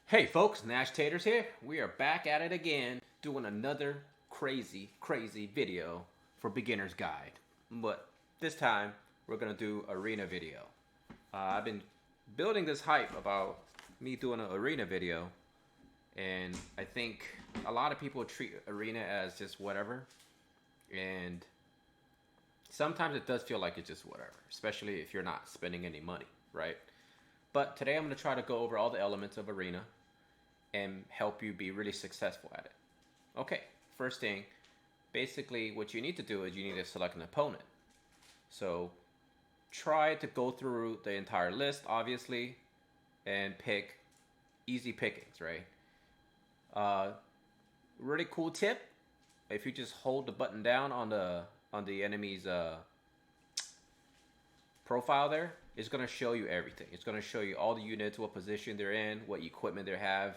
Hey folks, Nash Taters here. We are back at it again, doing another crazy video for Beginner's Guide. But this time, we're gonna do arena video. I've been building this hype about me doing an arena video, and I think a lot of people treat arena as just whatever, and sometimes it does feel like it's just whatever, especially if you're not spending any money, right? But today I'm gonna try to go over all the elements of arena and help you be really successful at it. Okay, first thing, basically what you need to do is you need to select an opponent. So try to go through the entire list, obviously, and pick easy pickings, right? Really cool tip, if you just hold the button down on the enemy's profile there, it's going to show you everything. It's going to show you all the units, what position they're in, what equipment they have,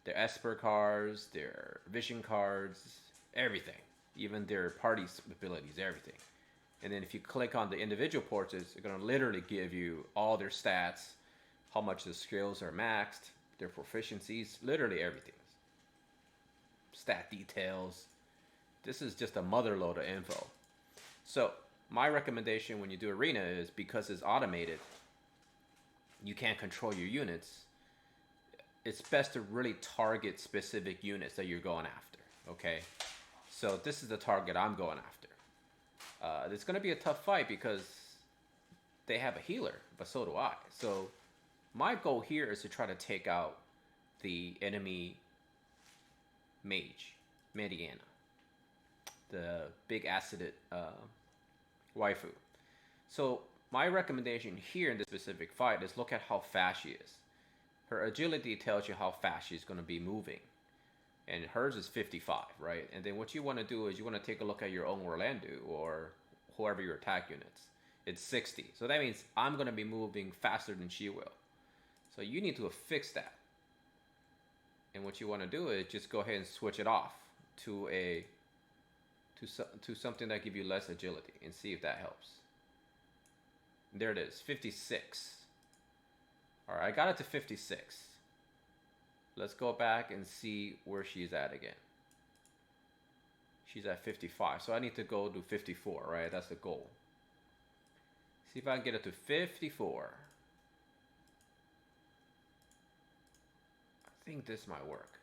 their Esper cards, their vision cards, everything. Even their party abilities, everything. And then if you click on the individual portraits, it's going to literally give you all their stats, how much the skills are maxed, their proficiencies, literally everything. Stat details. This is just a mother load of info. So my recommendation when you do arena is, because it's automated, you can't control your units, it's best to really target specific units that you're going after, okay? So this is the target I'm going after. It's going to be a tough fight because they have a healer, but so do I. So my goal here is to try to take out the enemy mage, Mediana, the big acided waifu. So my recommendation here in this specific fight is look at how fast she is. Her agility tells you how fast she's going to be moving. And hers is 55, right? And then what you want to do is you want to take a look at your own Orlando or whoever your attack units. It's 60. So that means I'm going to be moving faster than she will. So you need to fix that. And what you want to do is just go ahead and switch it off to something that gives you less agility and see if that helps. There it is, 56. All right, I got it to 56. Let's go back and see where she's at again. She's at 55, so I need to go to 54, right? That's the goal. See if I can get it to 54. I think this might work.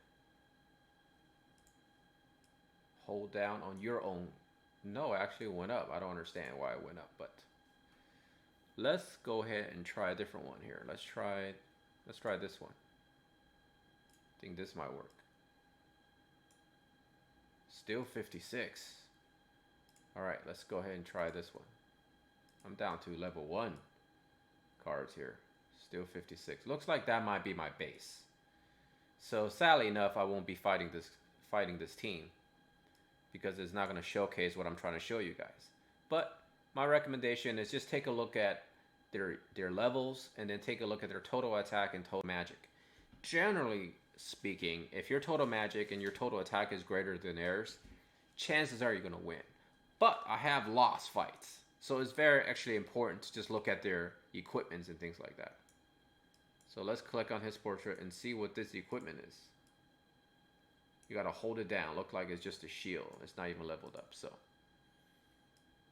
Hold down on your own. No, it actually went up. I don't understand why it went up, but let's go ahead and try a different one here. Let's try this one. I think this might work. Still 56. All right, let's go ahead and try this one. I'm down to level 1 cards here. Still 56. Looks like that might be my base. So sadly enough, I won't be fighting this team, because it's not going to showcase what I'm trying to show you guys. But my recommendation is just take a look at their levels, and then take a look at their total attack and total magic. Generally speaking, if your total magic and your total attack is greater than theirs, chances are you're going to win. But I have lost fights, so it's very actually important to just look at their equipments and things like that. So let's click on his portrait and see what this equipment is. You gotta hold it down. Look like it's just a shield. It's not even leveled up. So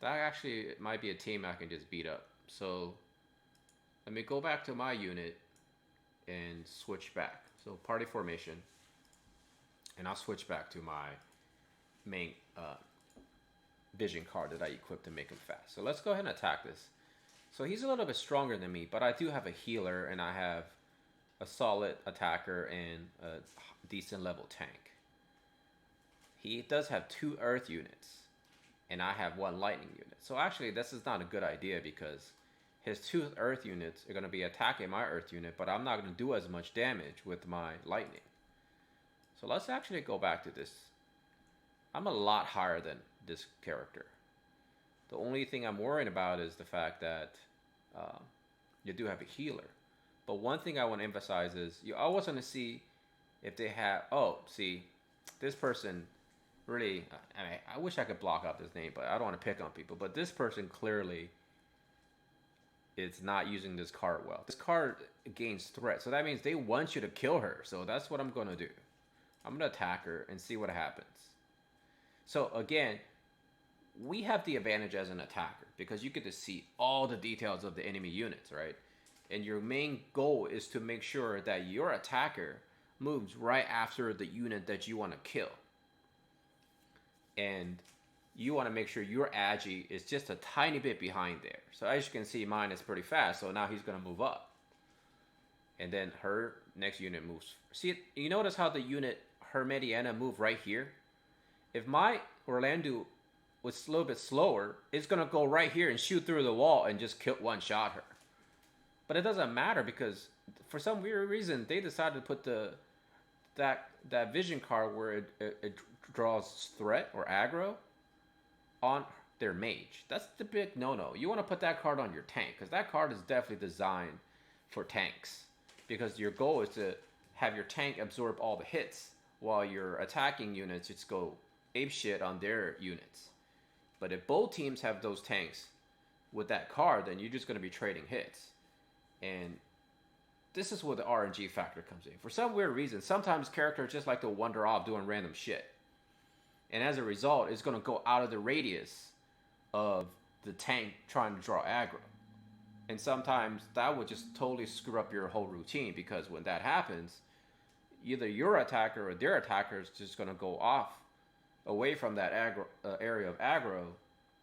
that actually might be a team I can just beat up. So let me go back to my unit and switch back. So party formation, and I'll switch back to my main vision card that I equipped to make him fast. So let's go ahead and attack this. So he's a little bit stronger than me, but I do have a healer, and I have a solid attacker and a decent level tank. He does have 2 earth units, and I have 1 lightning unit. So actually, this is not a good idea, because his 2 earth units are going to be attacking my earth unit, but I'm not going to do as much damage with my lightning. So let's actually go back to this. I'm a lot higher than this character. The only thing I'm worrying about is the fact that you do have a healer. But one thing I want to emphasize is you always want to see if they have... Oh, see, this person really... I wish I could block out this name, but I don't want to pick on people. But this person clearly it's not using this card well. This card gains threat, so that means they want you to kill her. So that's what I'm going to do. I'm going to attack her and see what happens. So again, we have the advantage as an attacker because you get to see all the details of the enemy units, right? And your main goal is to make sure that your attacker moves right after the unit that you want to kill. And you want to make sure your Agi is just a tiny bit behind there. So as you can see, mine is pretty fast, so now he's going to move up. And then her next unit moves. See, you notice how the unit, her Mediana, moved right here? If my Orlando was a little bit slower, it's going to go right here and shoot through the wall and just kill one-shot her. But it doesn't matter because for some weird reason, they decided to put that vision card where it draws threat or aggro on their mage. That's the big no-no. You want to put that card on your tank because that card is definitely designed for tanks because your goal is to have your tank absorb all the hits while your attacking units just go apeshit on their units. But if both teams have those tanks with that card, then you're just going to be trading hits. And this is where the Rng factor comes in. For some weird reason, sometimes characters just like to wander off doing random shit. And as a result, it's going to go out of the radius of the tank trying to draw aggro. And sometimes that would just totally screw up your whole routine because when that happens, either your attacker or their attacker is just going to go off away from that aggro, area of aggro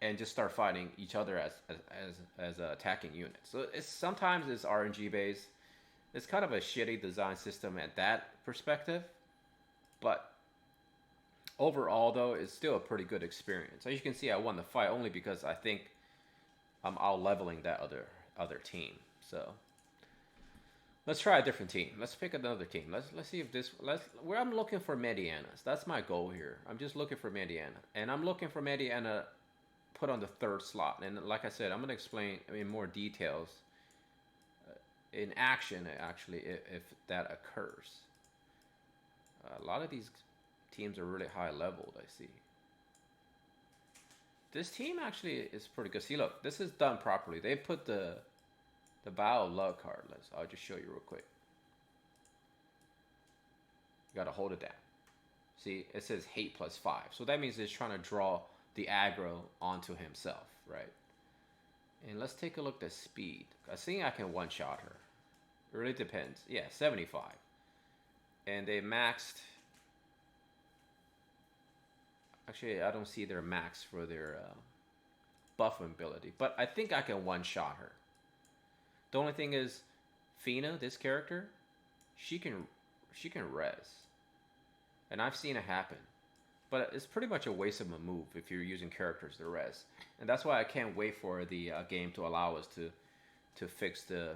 and just start fighting each other as attacking units. So sometimes it's RNG based. It's kind of a shitty design system at that perspective, but overall though, it's still a pretty good experience. As you can see, I won the fight only because I think I'm out leveling that other team. So let's try a different team. Let's pick another team. Let's see if where I'm looking for Medianas. That's my goal here. I'm just looking for Mediana, and I'm looking for Mediana put on the third slot. And like I said, I'm going to explain in more details in action, actually, if that occurs. A lot of these teams are really high leveled, I see. This team actually is pretty good. See, look, this is done properly. They put the Bow of Luck card. I'll just show you real quick. You got to hold it down. See, it says hate +5. So that means it's trying to draw the aggro onto himself, right? And let's take a look at speed. I think I can one-shot her. It really depends. Yeah, 75. And they maxed... Actually, I don't see their max for their buff ability. But I think I can one-shot her. The only thing is, Fina, this character, she can res. And I've seen it happen. But it's pretty much a waste of a move if you're using characters to res. And that's why I can't wait for the game to allow us to fix the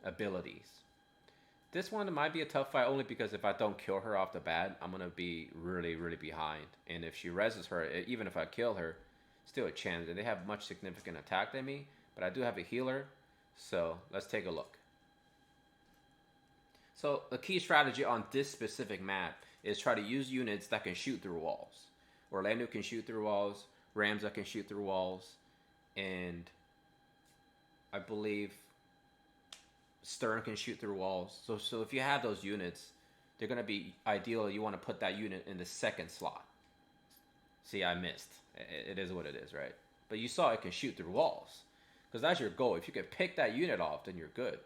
abilities. This one might be a tough fight only because if I don't kill her off the bat, I'm going to be really, really behind. And if she reses her, even if I kill her, still a chance. And they have much significant attack than me. But I do have a healer. So let's take a look. So the key strategy on this specific map is try to use units that can shoot through walls. Orlando can shoot through walls. Ramza can shoot through walls. And I believe Stern can shoot through walls. So if you have those units, they're going to be ideal. You want to put that unit in the second slot. See, I missed. It is what it is, right? But you saw it can shoot through walls. Because that's your goal. If you can pick that unit off, then you're good.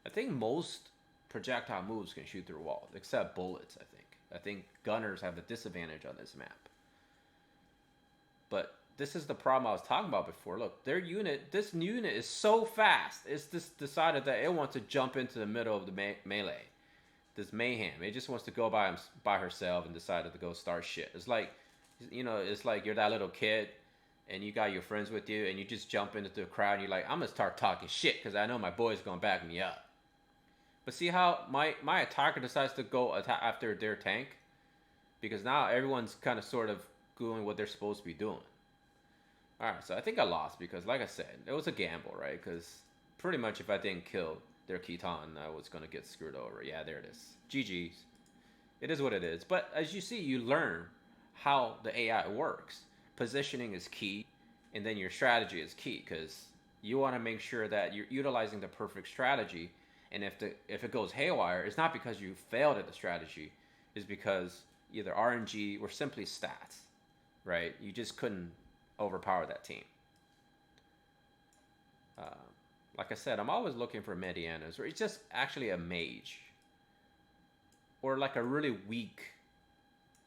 I think most projectile moves can shoot through walls, except bullets, I think. I think gunners have a disadvantage on this map. But this is the problem I was talking about before. Look, this unit is so fast. It's just decided that it wants to jump into the middle of the melee. This mayhem. It just wants to go by herself and decided to go start shit. It's like, it's like you're that little kid and you got your friends with you and you just jump into the crowd and you're like, I'm going to start talking shit because I know my boy's going to back me up. But see how my attacker decides to go after their tank? Because now everyone's kind of sort of doing what they're supposed to be doing. Alright, so I think I lost because, like I said, it was a gamble, right? Because pretty much if I didn't kill their Khitan, I was going to get screwed over. Yeah, there it is. GG's. It is what it is. But as you see, you learn how the AI works. Positioning is key, and then your strategy is key, because You want to make sure that you're utilizing the perfect strategy. And if it goes haywire, it's not because you failed at the strategy. It's because either RNG or simply stats, right? You just couldn't overpower that team. Uh, like I said, I'm always looking for Medianas, or it's just actually a mage, or like a really weak,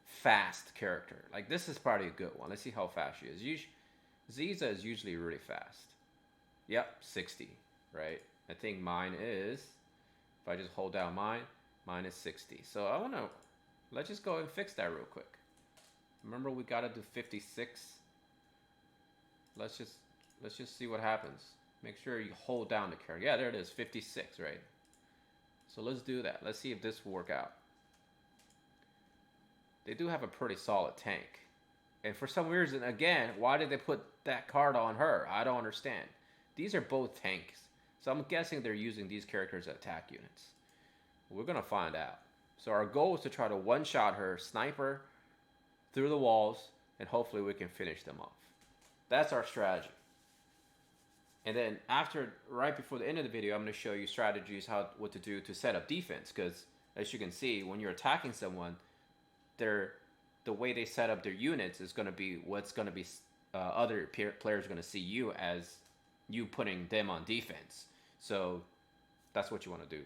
fast character. Like this is probably a good one. Let's see how fast she is. Ziza is usually really fast. Yep, 60, right? I think mine is, if I just hold down mine is 60. So I want to, let's just go and fix that real quick. Remember we got to do 56. Let's just see what happens. Make sure you hold down the character. Yeah, there it is, 56, right? So let's do that. Let's see if this will work out. They do have a pretty solid tank. And for some reason, again, why did they put that card on her? I don't understand. These are both tanks. So I'm guessing they're using these characters as attack units. We're going to find out. So our goal is to try to one-shot her, sniper through the walls, and hopefully we can finish them off. That's our strategy. And then right before the end of the video, I'm going to show you strategies, what to do to set up defense. Because as you can see, when you're attacking someone, the way they set up their units is going to be what's going to be other players are going to see you as you putting them on defense. So that's what you want to do.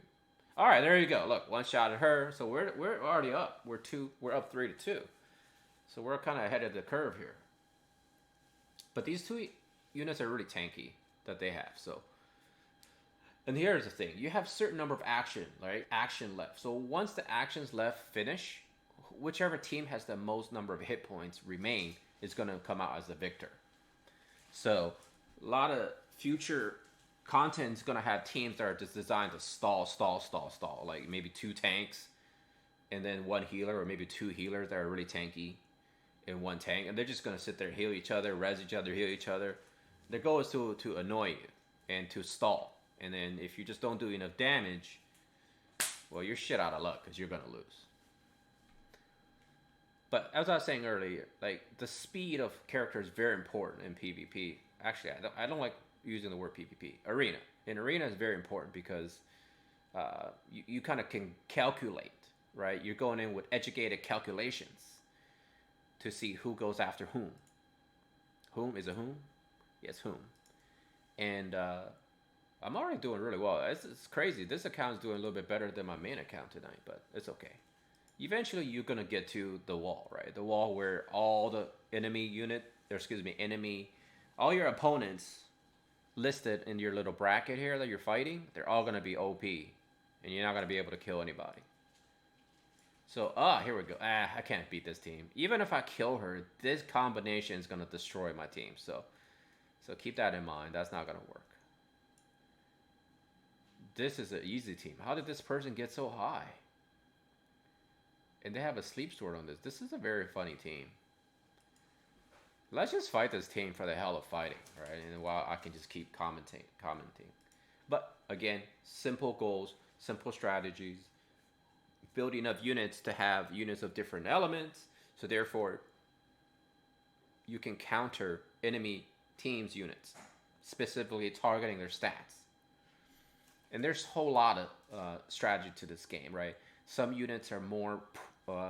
All right, there you go. Look, one shot at her. So we're already up. We're up 3-2. So we're kind of ahead of the curve here. But these two units are really tanky that they have. So, and here's the thing: you have certain number of action left. So once the actions left finish, whichever team has the most number of hit points remain is going to come out as the victor. So a lot of future content is going to have teams that are just designed to stall, like maybe 2 tanks and then 1 healer, or maybe 2 healers that are really tanky and 1 tank, and they're just going to sit there, heal each other, res each other, heal each other. Their goal is to annoy you and to stall. And then if you just don't do enough damage, well, you're shit out of luck because you're going to lose. But as I was saying earlier, like the speed of character is very important in PvP. Actually, I don't like using the word PvP. Arena. In arena is very important because you kind of can calculate, right? You're going in with educated calculations to see who goes after whom. Whom is a whom? Yes, whom. And I'm already doing really well. It's crazy. This account is doing a little bit better than my main account tonight, but it's okay. Eventually, you're going to get to the wall, right? The wall where all the all your opponents listed in your little bracket here that you're fighting, they're all going to be OP. And you're not going to be able to kill anybody. So, here we go. I can't beat this team. Even if I kill her, this combination is going to destroy my team. So keep that in mind. That's not going to work. This is an easy team. How did this person get so high? And they have a sleep sword on this. This is a very funny team. Let's just fight this team for the hell of fighting, right? And while I can just keep commenting. But again, simple goals, simple strategies. Build enough units to have units of different elements. So therefore, you can counter enemy teams' units, specifically targeting their stats. And there's a whole lot of strategy to this game, right? Some units are more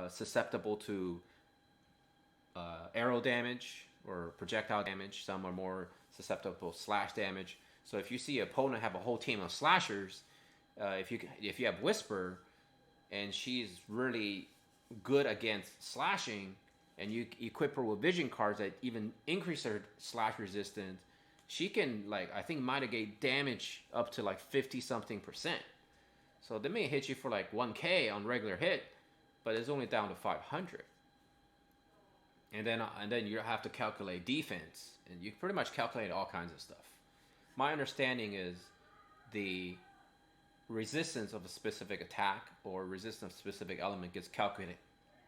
susceptible to arrow damage or projectile damage. Some are more susceptible to slash damage. So if you see an opponent have a whole team of slashers, if you have Whisper and she's really good against slashing, and you equip her with vision cards that even increase her slash resistance, she can, like, I think mitigate damage up to like 50-something%. So they may hit you for like 1k on regular hit, but it's only down to 500. And then you have to calculate defense, and you pretty much calculate all kinds of stuff. My understanding is the resistance of a specific attack or resistance of a specific element gets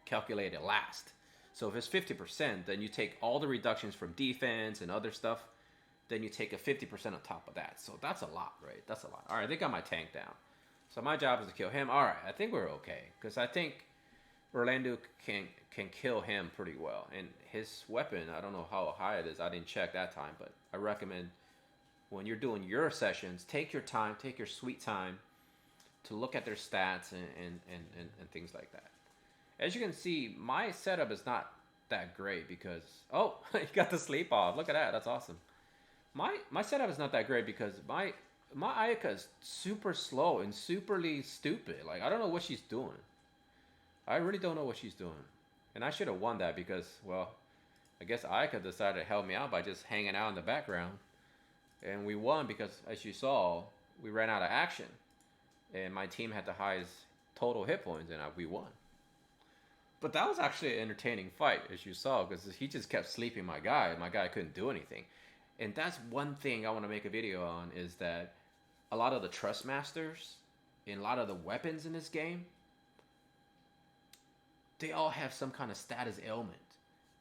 calculated last. So if it's 50%, then you take all the reductions from defense and other stuff, then you take a 50% on top of that. So that's a lot, right? That's a lot. All right, they got my tank down. So my job is to kill him. All right, I think we're okay, because I think Orlando can kill him pretty well. And his weapon, I don't know how high it is. I didn't check that time, but I recommend when you're doing your sessions, take your time, take your sweet time to look at their stats and things like that. As you can see, my setup is not that great because, oh, you got the sleep off. Look at that. That's awesome. My setup is not that great because my Ayaka is super slow and superly stupid. Like, I don't know what she's doing. I really don't know what she's doing. And I should have won that because, well, I guess Ayaka decided to help me out by just hanging out in the background. And we won because, as you saw, we ran out of action. And my team had the highest total hit points, and we won. But that was actually an entertaining fight, as you saw, because he just kept sleeping my guy, and my guy couldn't do anything. And that's one thing I want to make a video on, is that a lot of the Trust Masters and a lot of the weapons in this game, they all have some kind of status ailment.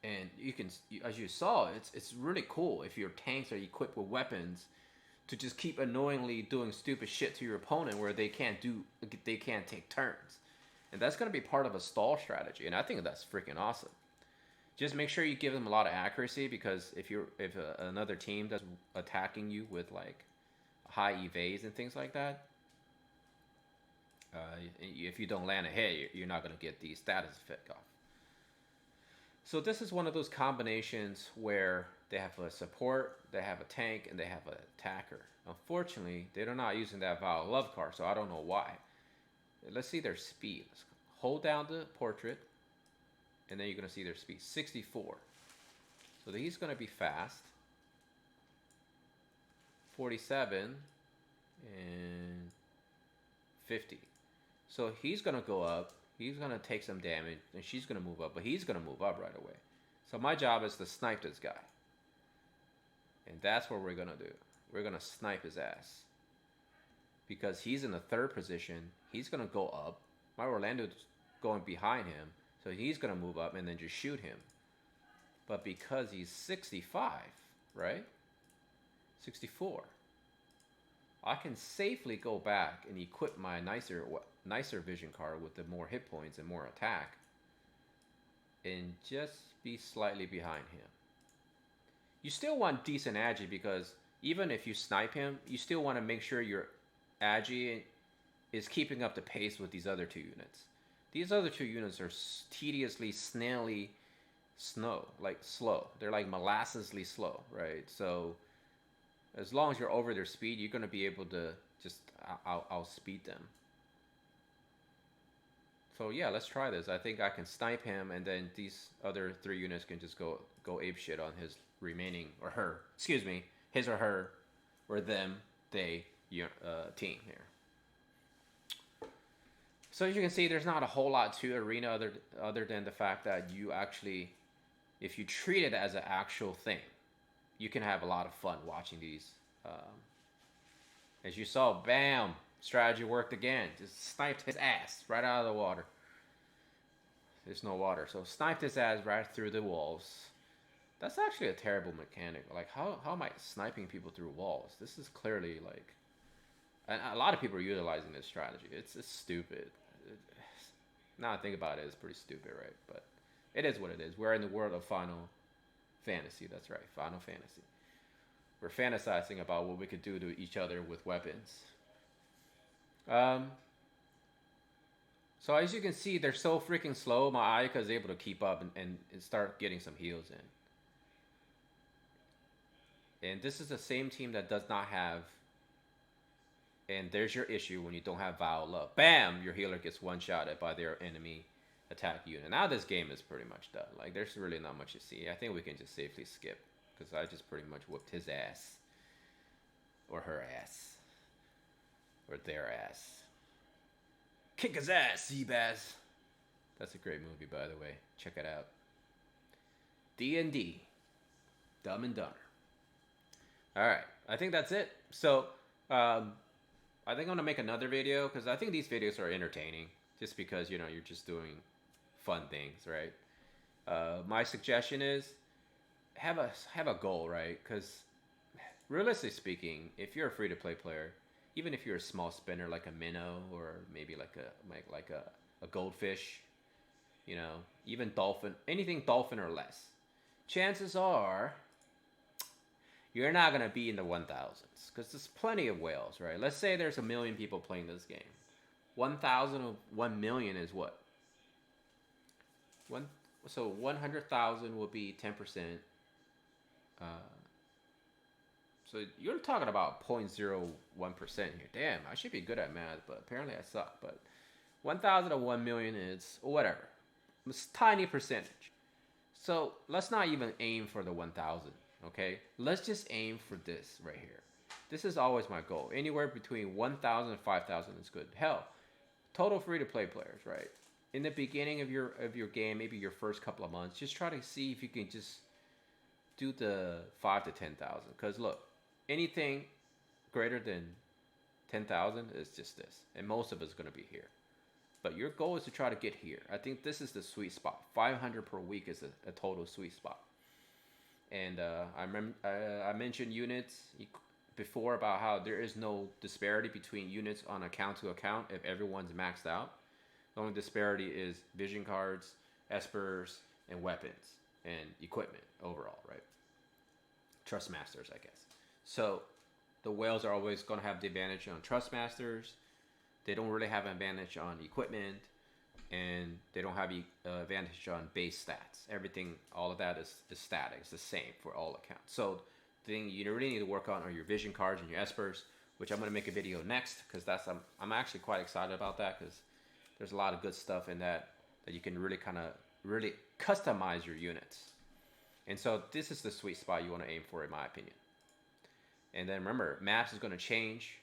And you can, as you saw, it's really cool if your tanks are equipped with weapons to just keep annoyingly doing stupid shit to your opponent where they can't take turns. And that's going to be part of a stall strategy, and I think that's freaking awesome. Just make sure you give them a lot of accuracy, because if another team that's attacking you with like high evades and things like that, if you don't land a hit, you're not going to get the status effect off. So this is one of those combinations where they have a support, they have a tank, and they have an attacker. Unfortunately, they're not using that Vow of Love card, so I don't know why. Let's see their speed. Let's hold down the portrait, and then you're going to see their speed. 64. So he's going to be fast. 47 and 50. So he's going to go up. He's going to take some damage, and she's going to move up, but he's going to move up right away. So my job is to snipe this guy. And that's what we're going to do. We're going to snipe his ass. Because he's in the third position, he's going to go up. My Orlando's going behind him, so he's going to move up and then just shoot him. But because he's 65, right? 64. I can safely go back and equip my nicer vision card with the more hit points and more attack, and just be slightly behind him. You still want decent agi, because even if you snipe him, you still want to make sure your agi is keeping up the pace with these other two units. These other two units are tediously, snaily slow. They're like molassesly slow, right? So as long as you're over their speed, you're going to be able to just outspeed them. So yeah, let's try this. I think I can snipe him, and then these other three units can just go ape shit on his remaining, or her, excuse me, his or her, or them, they, team here. So as you can see, there's not a whole lot to Arena other than the fact that you actually, if you treat it as an actual thing, you can have a lot of fun watching these. As you saw, bam, strategy worked again. Just sniped his ass right out of the water. There's no water, so sniped his ass right through the walls. That's actually a terrible mechanic. Like, how am I sniping people through walls? This is clearly like, and a lot of people are utilizing this strategy. It's stupid. Now I think about it, it's pretty stupid, right? But it is what it is. We're in the world of Final Fantasy. That's right, Final Fantasy. We're fantasizing about what we could do to each other with weapons. So as you can see, they're so freaking slow. My Ayaka is able to keep up and start getting some heals in. And this is the same team that does not have. And there's your issue when you don't have Vow of Love. Bam! Your healer gets one-shotted by their enemy attack unit. Now this game is pretty much done. Like, there's really not much to see. I think we can just safely skip, because I just pretty much whooped his ass. Or her ass. Or their ass. Kick his ass, Seabass. That's a great movie, by the way. Check it out. D&D. Dumb and Dumber. Alright, I think that's it. So, I think I'm going to make another video, because I think these videos are entertaining. Just because, you're just doing fun things, right? My suggestion is, have a goal, right? Because, realistically speaking, if you're a free-to-play player, even if you're a small spender like a minnow, or maybe like a goldfish, even dolphin, anything dolphin or less, chances are you're not going to be in the 1000s because there's plenty of whales, right? Let's say there's 1 million people playing this game. 1,000 of 1 million is what? One, so 100,000 will be 10%. Uh, so you're talking about 0.01% here. Damn, I should be good at math, but apparently I suck. But 1,000 of 1 million is whatever. It's a tiny percentage. So let's not even aim for the 1,000, okay? Let's just aim for this right here. This is always my goal. Anywhere between 1,000 and 5,000 is good. Hell, total free-to-play players, right? In the beginning of your game, maybe your first couple of months, just try to see if you can just do the 5 to 10,000. Because look, anything greater than 10,000 is just this, and most of it's going to be here. But your goal is to try to get here. I think this is the sweet spot. 500 per week is a total sweet spot. And I mentioned units before about how there is no disparity between units on account to account if everyone's maxed out. The only disparity is vision cards, espers, and weapons and equipment overall, right? Trust masters, I guess. So the whales are always going to have the advantage on trust masters. They don't really have an advantage on equipment, and they don't have advantage on base stats. Everything, all of that is static. It's the same for all accounts. So the thing you really need to work on are your vision cards and your espers, which I'm going to make a video next because I'm actually quite excited about that because there's a lot of good stuff in that you can really really customize your units. And so this is the sweet spot you want to aim for, in my opinion. And then remember, maps is going to change,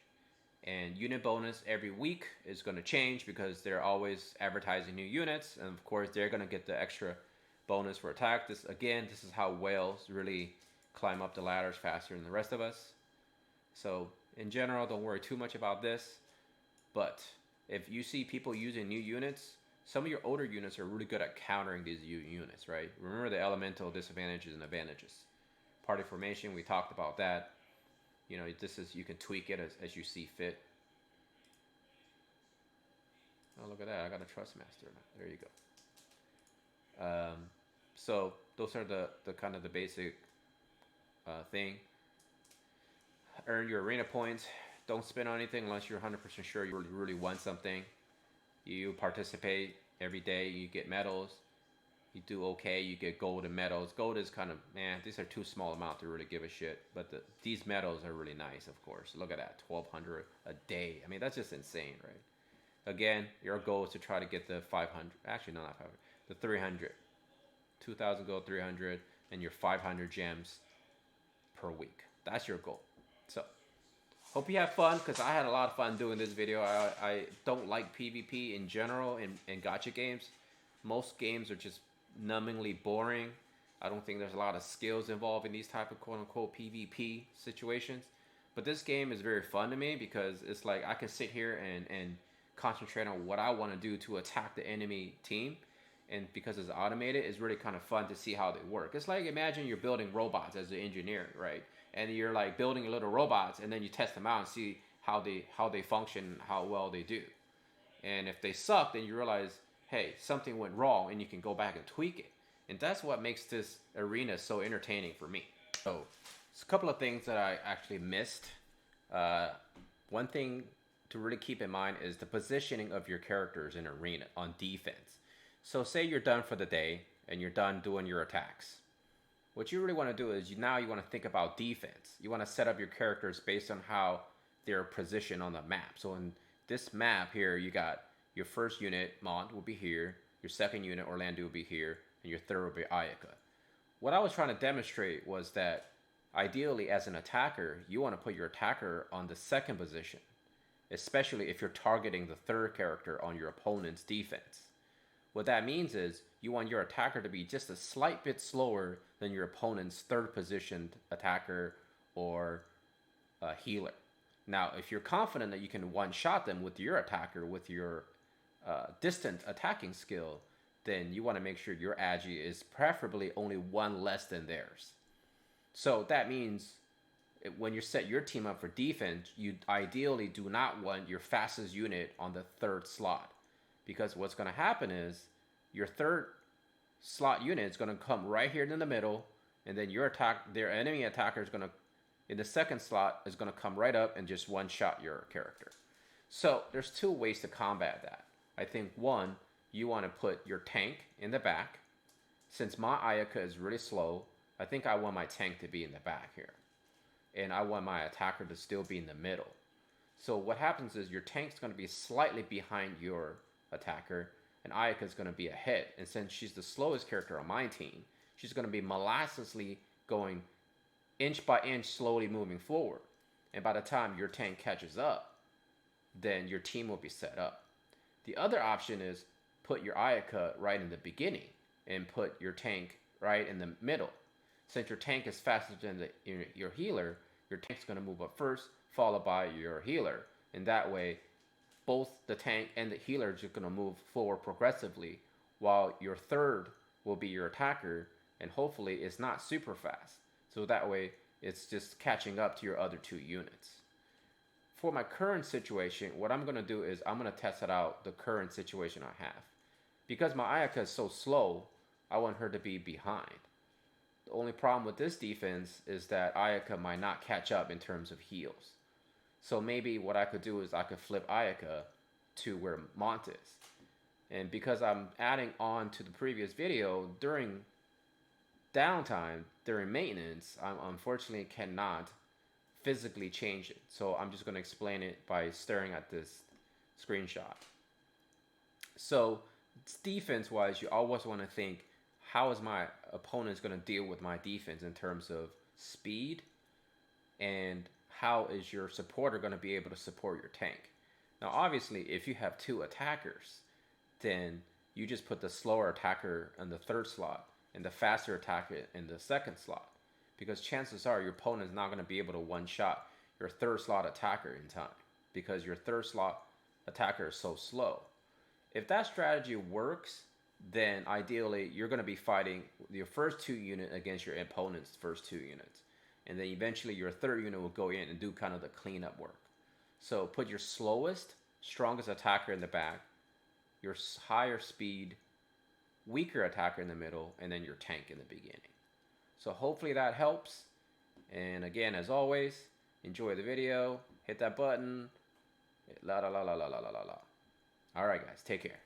and unit bonus every week is going to change because they're always advertising new units, and of course they're going to get the extra bonus for attack. This is how whales really climb up the ladders faster than the rest of us. So in general, don't worry too much about this, but if you see people using new units, some of your older units are really good at countering these units, right? Remember the elemental disadvantages and advantages. Party formation, we talked about that. You know, you can tweak it as you see fit. Oh, look at that. I got a trust master. There you go. So those are the kind of the basic thing. Earn your arena points. Don't spend on anything unless you're 100% sure you really want something. You participate every day. You get medals. You do okay, you get gold and medals. Gold is kind of, man, these are too small amount to really give a shit. But these medals are really nice, of course. Look at that, 1,200 a day. I mean, that's just insane, right? Again, your goal is to try to get the 500. Actually, no, not 500. The 300. 2,000 gold, 300, and your 500 gems per week. That's your goal. So, hope you have fun, because I had a lot of fun doing this video. I don't like PvP in general in gacha games. Most games are just numbingly boring. I don't think there's a lot of skills involved in these type of quote-unquote PvP situations. But this game is very fun to me because it's like I can sit here and concentrate on what I want to do to attack the enemy team. And because it's automated, it's really kind of fun to see how they work. It's like, imagine you're building robots as an engineer, right? And you're like building little robots, and then you test them out and see how they function, how well they do. And if they suck, then you realize, hey, something went wrong, and you can go back and tweak it. And that's what makes this arena so entertaining for me. So, it's a couple of things that I actually missed. One thing to really keep in mind is the positioning of your characters in arena on defense. So say you're done for the day, and you're done doing your attacks. What you really want to do is now you want to think about defense. You want to set up your characters based on how they're positioned on the map. So in this map here, you got your first unit, Mont, will be here. Your second unit, Orlando, will be here. And your third will be Ayaka. What I was trying to demonstrate was that ideally as an attacker, you want to put your attacker on the second position, especially if you're targeting the third character on your opponent's defense. What that means is you want your attacker to be just a slight bit slower than your opponent's third positioned attacker or healer. Now, if you're confident that you can one-shot them with your attacker with your distant attacking skill, then you want to make sure your agi is preferably only one less than theirs. So that means when you set your team up for defense, you ideally do not want your fastest unit on the third slot. Because what's going to happen is your third slot unit is going to come right here in the middle, and then their enemy attacker is going to in the second slot is going to come right up and just one-shot your character. So there's two ways to combat that. I think one, you want to put your tank in the back. Since my Ayaka is really slow, I think I want my tank to be in the back here. And I want my attacker to still be in the middle. So what happens is your tank's going to be slightly behind your attacker, and Ayaka is going to be ahead. And since she's the slowest character on my team, she's going to be molassously going inch by inch, slowly moving forward. And by the time your tank catches up, then your team will be set up. The other option is put your Ayaka right in the beginning and put your tank right in the middle. Since your tank is faster than your healer, your tank's going to move up first, followed by your healer. And that way, both the tank and the healer are just going to move forward progressively, while your third will be your attacker, and hopefully it's not super fast. So that way, it's just catching up to your other two units. For my current situation, what I'm going to do is I'm going to test it out, the current situation I have. Because my Ayaka is so slow, I want her to be behind. The only problem with this defense is that Ayaka might not catch up in terms of heals. So maybe what I could do is I could flip Ayaka to where Mont is. And because I'm adding on to the previous video, during downtime, during maintenance, I unfortunately cannot physically change it. So I'm just going to explain it by staring at this screenshot. So defense-wise, you always want to think, how is my opponent going to deal with my defense in terms of speed, and how is your supporter going to be able to support your tank? Now, obviously, if you have two attackers, then you just put the slower attacker in the third slot and the faster attacker in the second slot, because chances are your opponent is not going to be able to one-shot your third slot attacker in time, because your third slot attacker is so slow. If that strategy works, then ideally you're going to be fighting your first two units against your opponent's first two units. And then eventually your third unit will go in and do kind of the cleanup work. So put your slowest, strongest attacker in the back, your higher speed, weaker attacker in the middle, and then your tank in the beginning. So hopefully that helps. And again, as always, enjoy the video, hit that button, la la la la la la la la la. All right, guys, take care.